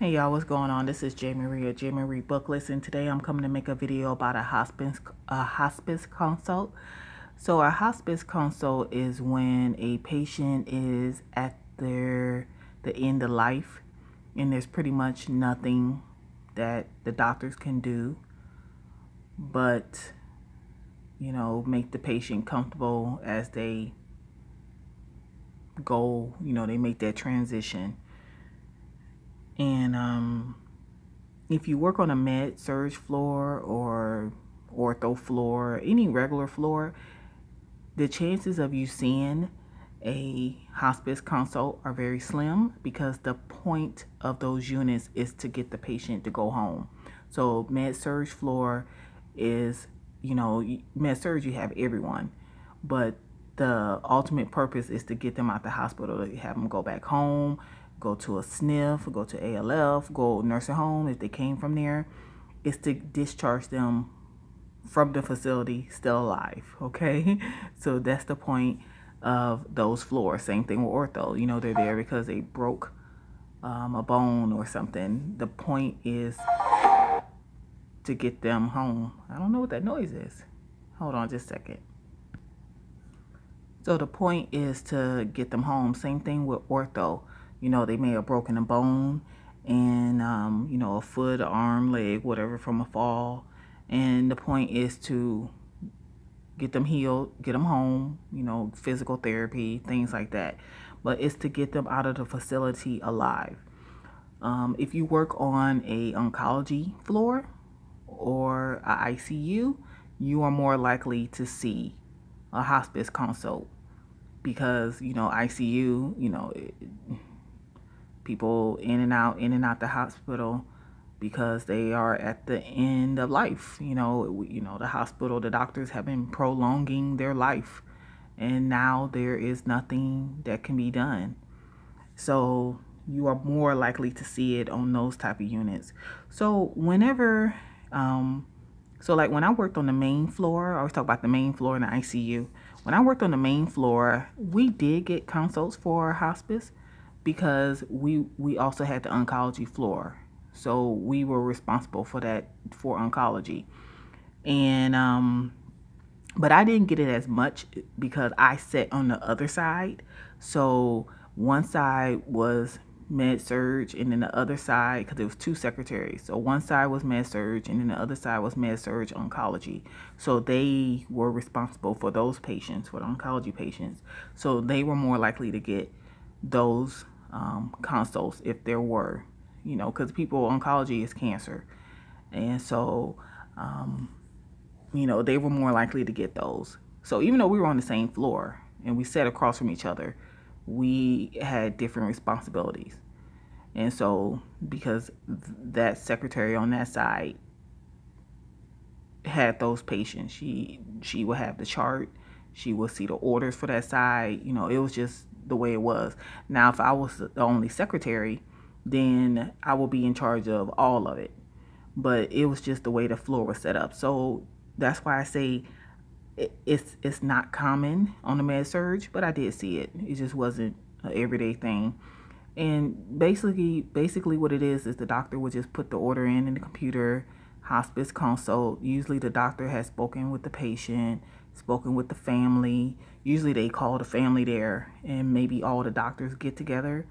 Hey y'all, what's going on? This is J Marie of J Marie Booklist, and today I'm coming to make a video about a hospice consult. So a hospice consult is when a patient is at the end of life, and there's pretty much nothing that the doctors can do but make the patient comfortable as they go. They make that transition. And if you work on a med surge floor or ortho floor, any regular floor, the chances of you seeing a hospice consult are very slim, because the point of those units is to get the patient to go home. So med surge floor is, med surge, you have everyone, but the ultimate purpose is to get them out the hospital, to have them go back home, go to a SNF, go to ALF, go nursing home if they came from there. Is to discharge them from the facility still alive. Okay, so that's the point of those floors. Same thing with ortho. They're there because they broke a bone or something. The point is to get them home. I don't know what that noise is. Hold on just a second. So the point is to get them home. Same thing with ortho. They may have broken a bone and, a foot, arm, leg, whatever, from a fall. And the point is to get them healed, get them home, physical therapy, things like that. But it's to get them out of the facility alive. If you work on a oncology floor or a ICU, you are more likely to see a hospice consult, because ICU, people in and out the hospital because they are at the end of life. The hospital, the doctors have been prolonging their life, and now there is nothing that can be done. So you are more likely to see it on those type of units. So whenever, so like when I worked on the main floor, I always talk about the main floor in the ICU. When I worked on the main floor, we did get consults for hospice, because we also had the oncology floor. So we were responsible for that, for oncology. And but I didn't get it as much because I sat on the other side. So one side was med surge, and then the other side, because it was two secretaries. So one side was med surge, and then the other side was med surge oncology. So they were responsible for those patients, for the oncology patients. So they were more likely to get those consults if there were, because people, oncology is cancer. And so, they were more likely to get those. So even though we were on the same floor and we sat across from each other, we had different responsibilities. And so, because that secretary on that side had those patients, she would have the chart, she would see the orders for that side. It was just the way it was. Now, if I was the only secretary, then I would be in charge of all of it. But it was just the way the floor was set up. So that's why I say it's not common on the med surge, but I did see it. It just wasn't an everyday thing. And basically what it is the doctor would just put the order in the computer. Hospice consult, usually the doctor has spoken with the patient, spoken with the family. Usually they call the family there, and maybe all the doctors get together,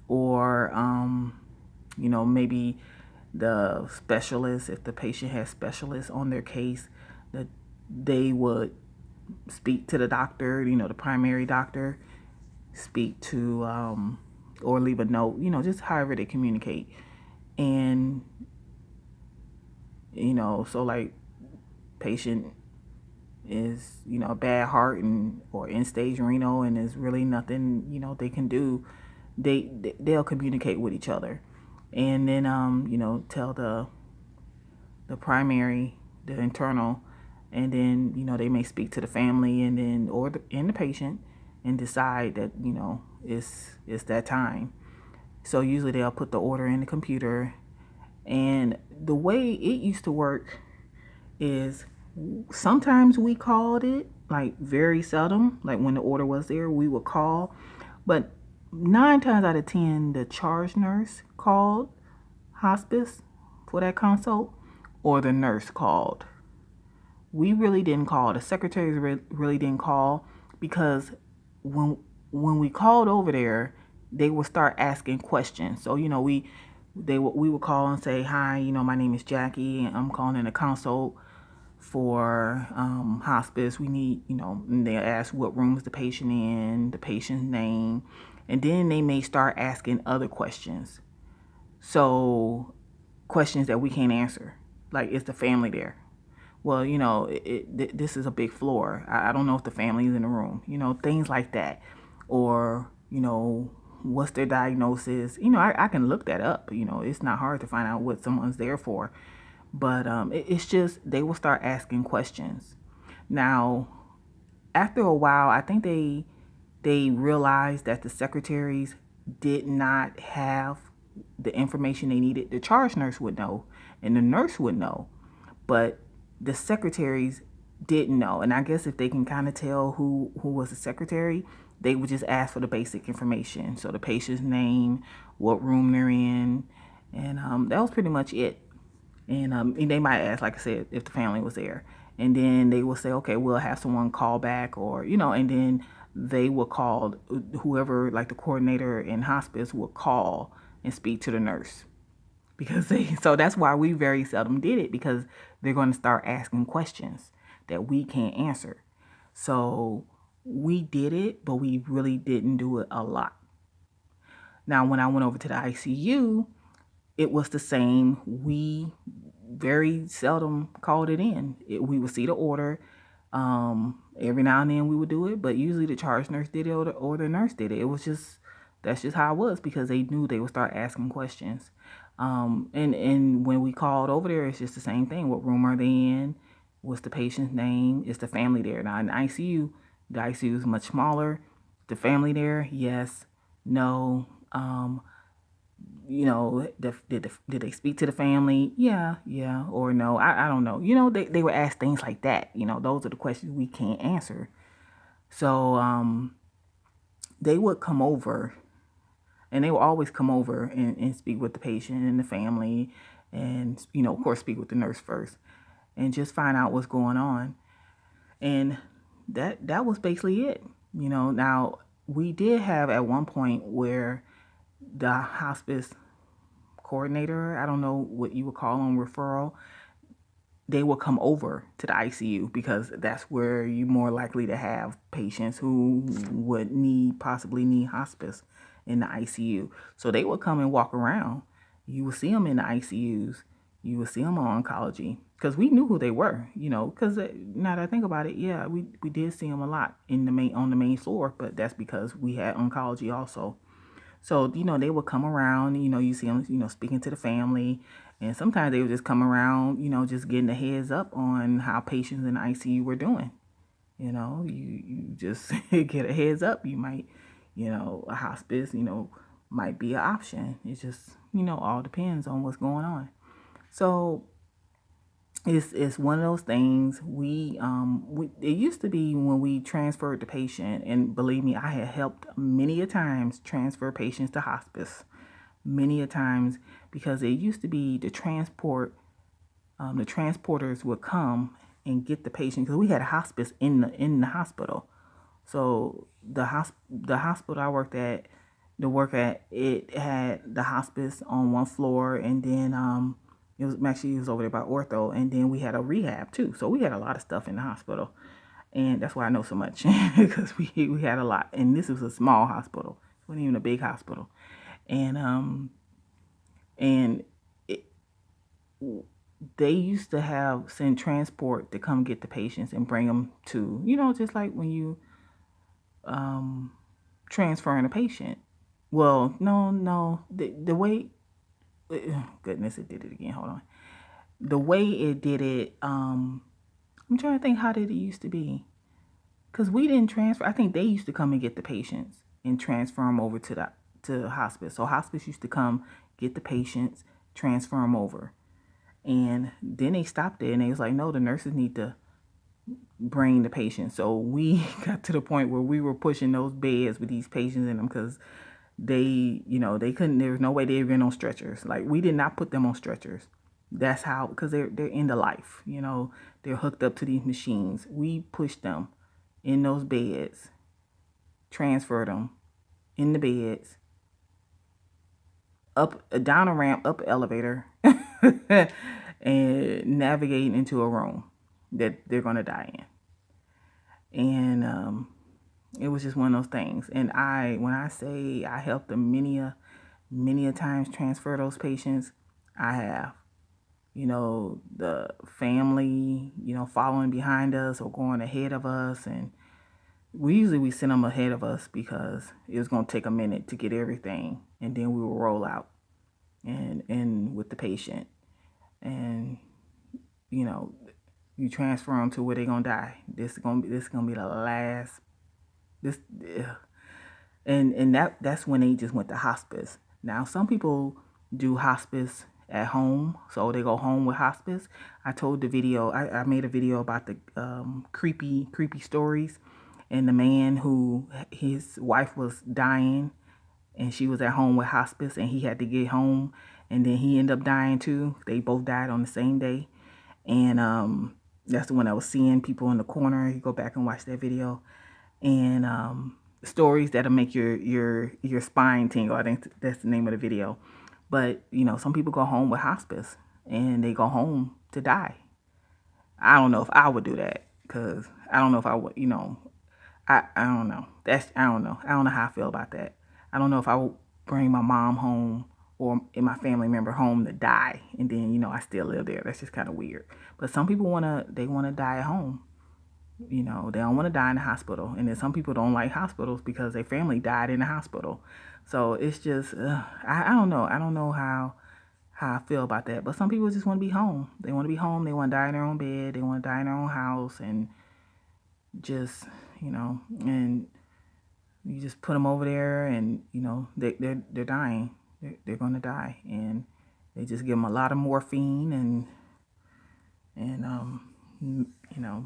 or maybe the specialist, if the patient has specialists on their case, that they would speak to the doctor, the primary doctor, speak to, or leave a note, just however they communicate. And, so like patient is, a bad heart and or end stage renal, and there's really nothing, they can do. They'll communicate with each other, and then tell the primary, the internal, and then they may speak to the family, and then and the patient, and decide that it's that time. So usually they'll put the order in the computer. And the way it used to work is, sometimes we called it, like very seldom, like when the order was there we would call, but 9 times out of 10 the charge nurse called, hospice for that consult, or the nurse called. We really didn't call. The secretaries really didn't call, because when when we called over there, they would start asking questions. So we would call and say, "Hi, my name is Jackie, and I'm calling in a consult for hospice. We need," and they ask what room is the patient in, the patient's name, and then they may start asking other questions. So questions that we can't answer, like, is the family there? Well, this is a big floor. I don't know if the family is in the room. Things like that, or what's their diagnosis? I can look that up. It's not hard to find out what someone's there for. But it's just they will start asking questions. Now, after a while, I think they realized that the secretaries did not have the information they needed. The charge nurse would know, and the nurse would know, but the secretaries didn't know. And I guess if they can kind of tell who was the secretary, they would just ask for the basic information. So the patient's name, what room they're in, and that was pretty much it. And they might ask, like I said, if the family was there. And then they will say, okay, we'll have someone call back, or, and then they will call whoever, like the coordinator in hospice, will call and speak to the nurse. So that's why we very seldom did it, because they're going to start asking questions that we can't answer. So we did it, but we really didn't do it a lot. Now, when I went over to the ICU, it was the same. We very seldom called it in. We would see the order. Every now and then we would do it, but usually the charge nurse did it, or the nurse did it. That's just how it was, because they knew they would start asking questions. And when we called over there, it's just the same thing. What room are they in? What's the patient's name? Is the family there? Now in the ICU is much smaller. The family there? Yes. No. Did they speak to the family? Yeah, or no. I don't know. They would ask things like that. Those are the questions we can't answer. So they would come over, and they will always come over and speak with the patient and the family, and of course speak with the nurse first, and just find out what's going on. And that was basically it. Now we did have at one point where the hospice coordinator, I don't know what you would call them, referral, they will come over to the ICU, because that's where you're more likely to have patients who would possibly need hospice in the ICU. So they would come and walk around. You will see them in the ICUs. You will see them on oncology, because we knew who they were. Because now that I think about it, yeah, we did see them a lot on the main floor, but that's because we had oncology also. So, they would come around, you see them, speaking to the family. And sometimes they would just come around, just getting a heads up on how patients in the ICU were doing. You just get a heads up. You might, a hospice, might be an option. It just, all depends on what's going on. So it's one of those things. It used to be when we transferred the patient, and believe me, I had helped many a times transfer patients to hospice, many a times, because it used to be the transporters would come and get the patient, because we had a hospice in the hospital. So the hospital I worked at, it had the hospice on one floor, and then it was over there by ortho, and then we had a rehab too. So we had a lot of stuff in the hospital, and that's why I know so much, because we had a lot. And this was a small hospital; it wasn't even a big hospital, and they used to send transport to come get the patients and bring them to, just like when you transferring a patient. Well, no, the way, goodness, it did it again. Hold on. The way it did it, I'm trying to think, how did it used to be? Because we didn't transfer. I think they used to come and get the patients and transfer them over to hospice. So hospice used to come get the patients, transfer them over. And then they stopped it, and they was like, no, the nurses need to bring the patients. So we got to the point where we were pushing those beds with these patients in them, because they couldn't, there was no way they were on stretchers. Like, we did not put them on stretchers. That's how, because they're into life, they're hooked up to these machines. We pushed them in those beds, transferred them in the beds, up, down a ramp, up an elevator, and navigating into a room that they're going to die in. And it was just one of those things. And when I say I helped them many a times transfer those patients, I have. The family, following behind us or going ahead of us. And we send them ahead of us because it was going to take a minute to get everything. And then we will roll out and with the patient. And, you transfer them to where they're going to die. This is going to be the last. That's when they just went to hospice. Now, some people do hospice at home, so they go home with hospice. I made a video about the creepy stories, and the man who his wife was dying, and she was at home with hospice, and he had to get home, and then he ended up dying too. They both died on the same day, and that's the one I was seeing people in the corner. You go back and watch that video, and stories that'll make your spine tingle. I think that's the name of the video. But some people go home with hospice, and they go home to die. I don't know if I would do that, because I don't know if I would. I don't know. I don't know. I don't know how I feel about that. I don't know if I would bring my mom home or my family member home to die, and then I still live there. That's just kind of weird. But some people wanna die at home. They don't want to die in the hospital. And then some people don't like hospitals because their family died in the hospital. So it's just, I don't know. I don't know how I feel about that. But some people just want to be home. They want to be home. They want to die in their own bed. They want to die in their own house. And just, and you just put them over there, and, they're dying. They're going to die. And they just give them a lot of morphine and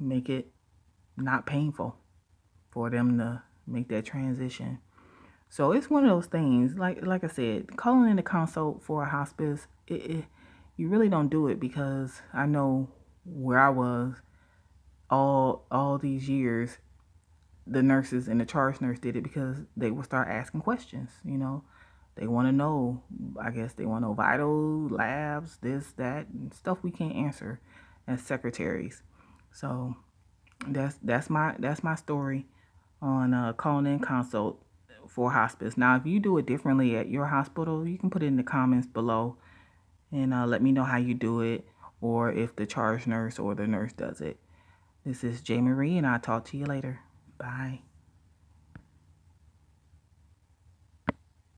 make it not painful for them to make that transition. So it's one of those things, like I said, calling in a consult for a hospice, you really don't do it, because I know where I was all these years, the nurses and the charge nurse did it because they would start asking questions. They want to know, I guess they want to know vital labs, this, that, and stuff we can't answer as secretaries. So that's my story on calling in consult for hospice. Now, if you do it differently at your hospital, you can put it in the comments below and let me know how you do it, or if the charge nurse or the nurse does it. This is J. Marie, and I'll talk to you later. Bye.